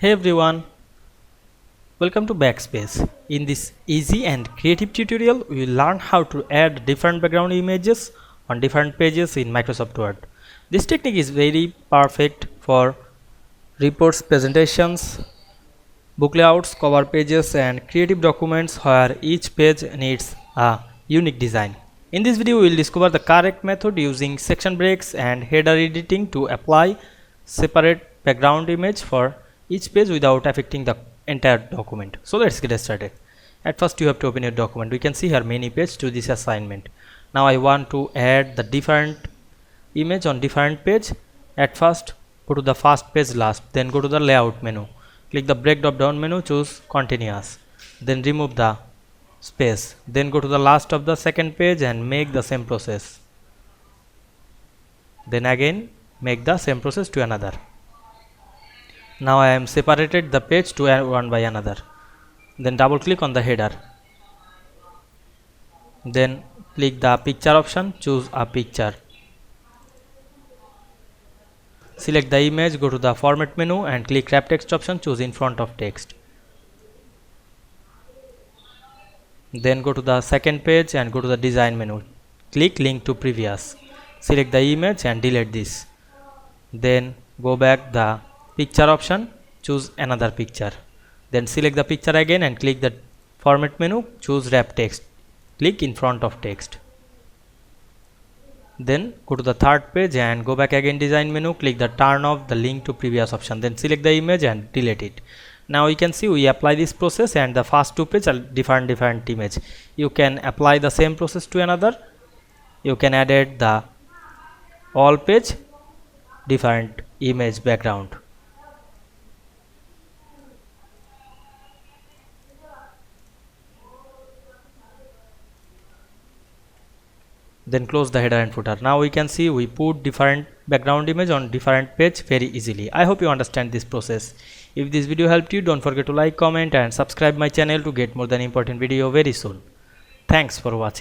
Hey everyone, welcome to Backspace. In this easy and creative tutorial, we will learn how to add different background images on different pages in Microsoft Word. This technique is very perfect for reports, presentations, book layouts, cover pages and creative documents where each page needs a unique design. In this video, we will discover the correct method using section breaks and header editing to apply separate background image for each page without affecting the entire document. So let's get started. At first you have to open your document. We can see here many pages to this assignment. Now I want to add the different image on different page. At first go to the first page last, then go to the layout menu, click the break drop down menu, choose continuous, then remove the space, then go to the last of the second page and make the same process, then again make the same process to another. Now I am separated the page to one by another, then double click on the header, then click the picture option, choose a picture, select the image, go to the format menu and click wrap text option, choose in front of text, then go to the second page and go to the design menu, click link to previous, select the image and delete this, then go back the picture option, choose another picture, then select the picture again and click the format menu, choose wrap text, click in front of text, then go to the third page and go back again design menu, click the turn off the link to previous option, then select the image and delete it. Now you can see we apply this process and the first two pages are different image. You can apply the same process to another. You can add the all page different image background. Then close the header and footer. Now we can see we put different background image on different page very easily. I hope you understand this process. If this video helped you, don't forget to like, comment and subscribe my channel to get more than important video very soon. Thanks for watching.